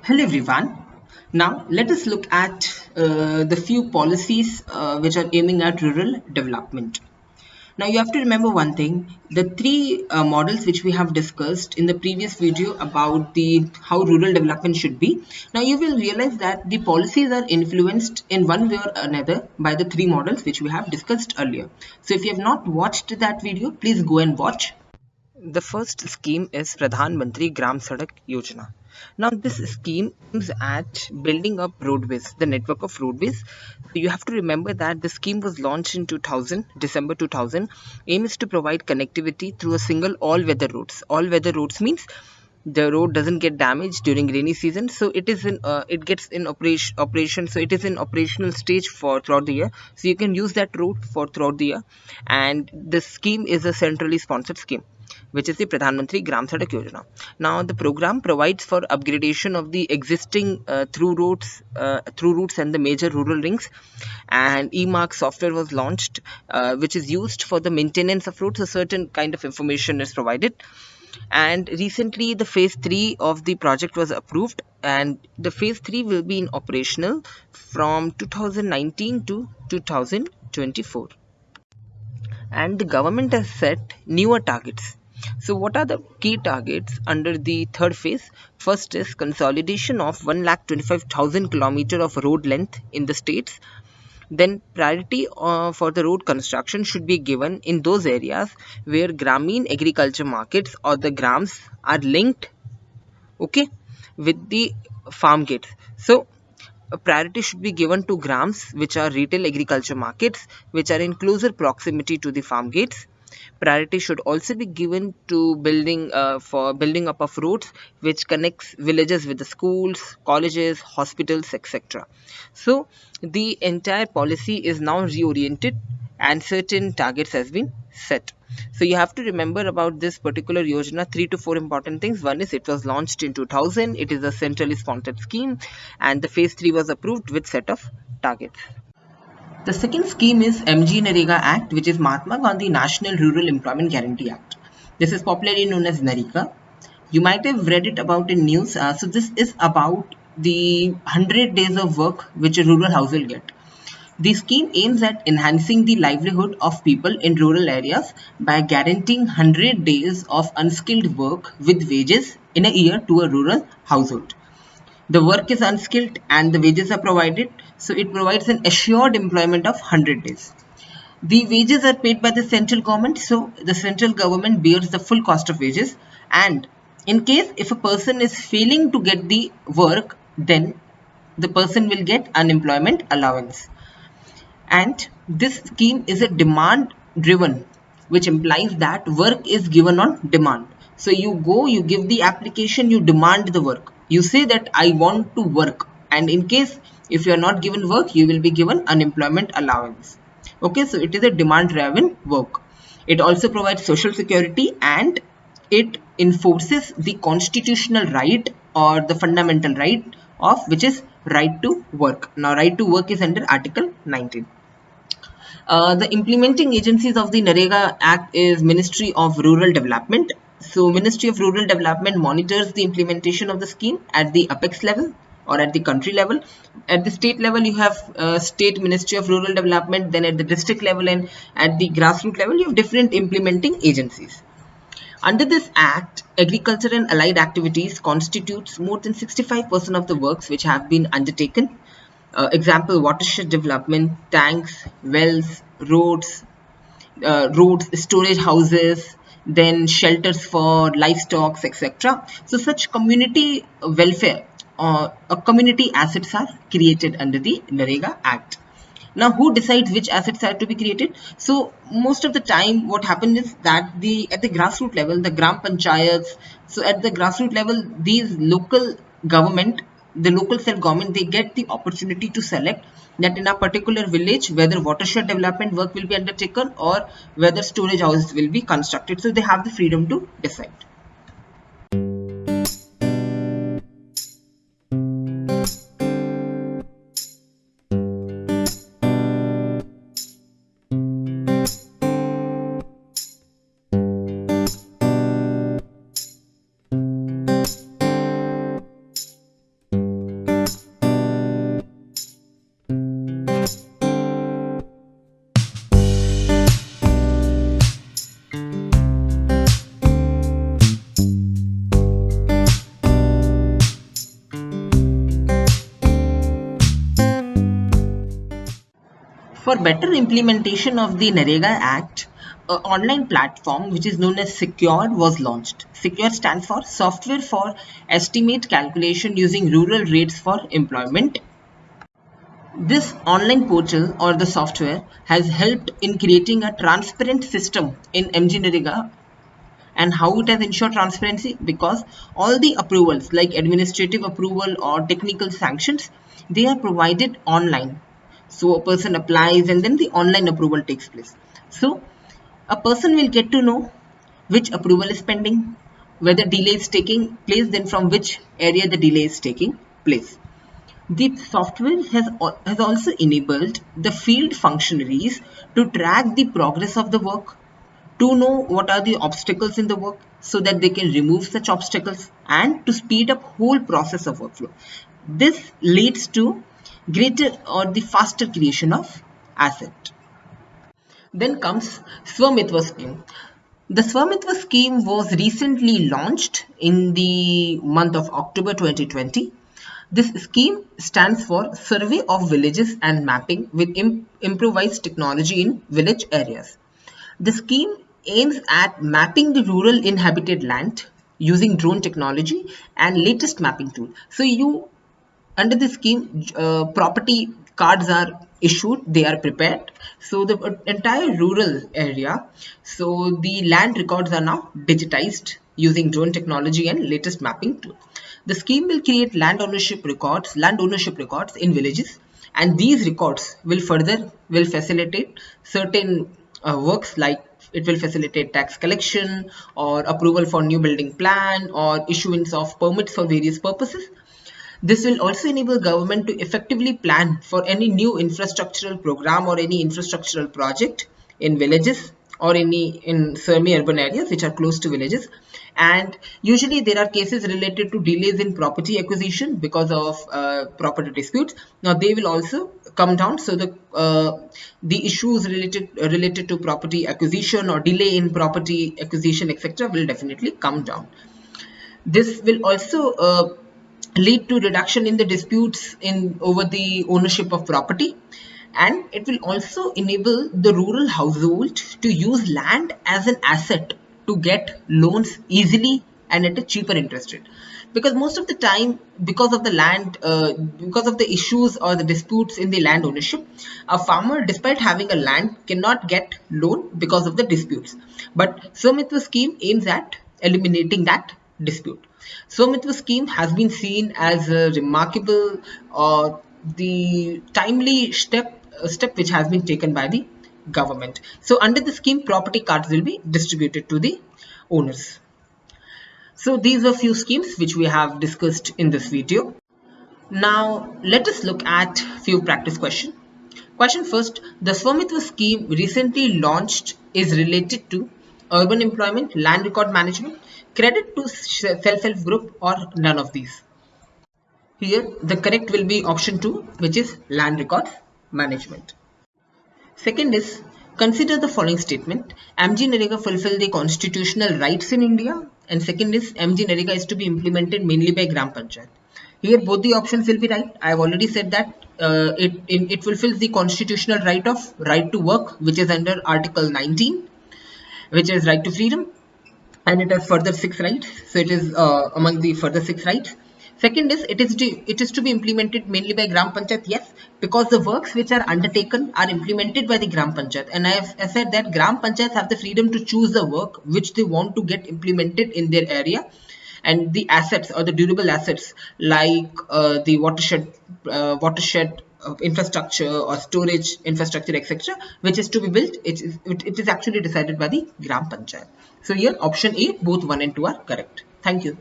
Hello everyone. Now let us look at the few policies which are aiming at rural development. Now you have to remember one thing: the three models which we have discussed in the previous video about the how rural development should be. Now you will realize that the policies are influenced in one way or another by the three models which we have discussed earlier. So if you have not watched that video, please go and watch. The first scheme is Pradhan Mantri Sadak Yojana. Now, this scheme aims at building up roadways, the network of roadways. So you have to remember that the scheme was launched in 2000, December 2000. Aim is to provide connectivity through a single all-weather roads. All-weather roads means the road doesn't get damaged during rainy season, so it gets in operation, so it is in operational stage for throughout the year, so you can use that road for throughout the year. And the scheme is a centrally sponsored scheme, which is the Pradhan Mantri Sadak Yojana. Now the program provides for upgradation of the existing through routes and the major rural rings. And eMark software was launched, which is used for the maintenance of roads. A certain kind of information is provided. And recently the phase 3 of the project was approved, and the phase 3 will be in operational from 2019 to 2024. And the government has set newer targets. So what are the key targets under the third phase? First is consolidation of 1,25,000 kilometers of road length in the states. Then priority for the road construction should be given in those areas where Grameen agriculture markets or the grams are linked, okay, with the farm gates. So a priority should be given to grams which are retail agriculture markets which are in closer proximity to the farm gates. Priority should also be given to building up of roads which connects villages with the schools, colleges, hospitals, etc. So the entire policy is now reoriented and certain targets has been set. So you have to remember about this particular Yojana 3 to 4 important things. One is it was launched in 2000, it is a centrally sponsored scheme, and the phase 3 was approved with set of targets. The second scheme is MGNREGA Act, which is Mahatma Gandhi National Rural Employment Guarantee Act. This is popularly known as NREGA. You might have read it about in news. So this is about the 100 days of work which a rural household get. The scheme aims at enhancing the livelihood of people in rural areas by guaranteeing 100 days of unskilled work with wages in a year to a rural household. The work is unskilled and the wages are provided, so it provides an assured employment of 100 days. The wages are paid by the central government, so the central government bears the full cost of wages. And in case if a person is failing to get the work, then the person will get unemployment allowance. And this scheme is a demand driven, which implies that work is given on demand. So you go, you give the application, you demand the work, you say that I want to work, and in case if you are not given work, you will be given unemployment allowance. Okay, so it is a demand driven work. It also provides social security, and it enforces the constitutional right or the fundamental right of which is right to work. Now right to work is under article 19. The implementing agencies of the NREGA Act is Ministry of Rural Development. So Ministry of Rural Development monitors the implementation of the scheme at the apex level or at the country level. At the state level, you have State Ministry of Rural Development. Then at the district level and at the grassroots level, you have different implementing agencies. Under this Act, agriculture and allied activities constitutes more than 65% of the works which have been undertaken. Example, watershed development, tanks, wells, roads, storage houses, then shelters for livestock, etc. So such community welfare or community assets are created under the NREGA Act. Now, who decides which assets are to be created? So most of the time what happens is that at the grassroots level, the gram panchayats, so at the grassroots level, these local government, the local self government, they get the opportunity to select that in a particular village whether watershed development work will be undertaken or whether storage houses will be constructed. So they have the freedom to decide. For better implementation of the NREGA Act, an online platform which is known as Secure was launched. Secure stands for Software for Estimate Calculation Using Rural Rates for Employment. This online portal or the software has helped in creating a transparent system in MGNREGA. And how it has ensured transparency? Because all the approvals like administrative approval or technical sanctions, they are provided online. So a person applies and then the online approval takes place. So a person will get to know which approval is pending, whether delay is taking place, then from which area the delay is taking place. The software has also enabled the field functionaries to track the progress of the work, to know what are the obstacles in the work so that they can remove such obstacles and to speed up whole process of workflow. This leads to greater or the faster creation of asset. Then comes Svamitva Scheme. The Svamitva Scheme was recently launched in the month of October 2020. This scheme stands for Survey of Villages and Mapping with Improvised Technology in Village Areas. The scheme aims at mapping the rural inhabited land using drone technology and latest mapping tool. So under the scheme, property cards are issued, they are prepared. So the entire rural area, so the land records are now digitized using drone technology and latest mapping tool. The scheme will create land ownership records in villages, and these records will facilitate certain works, like it will facilitate tax collection or approval for new building plan or issuance of permits for various purposes. This will also enable government to effectively plan for any new infrastructural program or any infrastructural project in villages or in semi-urban areas which are close to villages. And usually there are cases related to delays in property acquisition because of property disputes. Now they will also come down. So the issues related to property acquisition or delay in property acquisition, etc., will definitely come down. This will also lead to reduction in the disputes over the ownership of property, and it will also enable the rural household to use land as an asset to get loans easily and at a cheaper interest rate. Because most of the time, because of the issues or the disputes in the land ownership, a farmer, despite having a land, cannot get loan because of the disputes. But Swamitva scheme aims at eliminating that dispute. Swamitva scheme has been seen as a remarkable or the timely step which has been taken by the government. So under the scheme, property cards will be distributed to the owners. So these are few schemes which we have discussed in this video. Now let us look at few practice questions. Question first, the Swamitva scheme recently launched is related to urban employment, land record management, credit to self-help group, or none of these. Here the correct will be option 2, which is land record management. Second is, consider the following statement. MGNREGA fulfill the constitutional rights in India. And second is, MGNREGA is to be implemented mainly by Gram Panchayat. Here both the options will be right. I have already said that it fulfills the constitutional right to work, which is under Article 19, which is right to freedom, and it has further 6 rights. So it is among the further 6 rights. Second is, it is to be implemented mainly by Gram Panchayat. Yes, because the works which are undertaken are implemented by the Gram Panchayat, and I have said that Gram Panchayats have the freedom to choose the work which they want to get implemented in their area, and the assets or the durable assets like the watershed infrastructure or storage infrastructure, etc., which is to be built, it is actually decided by the Gram Panchayat. So here option A, both 1 and 2 are correct. Thank you.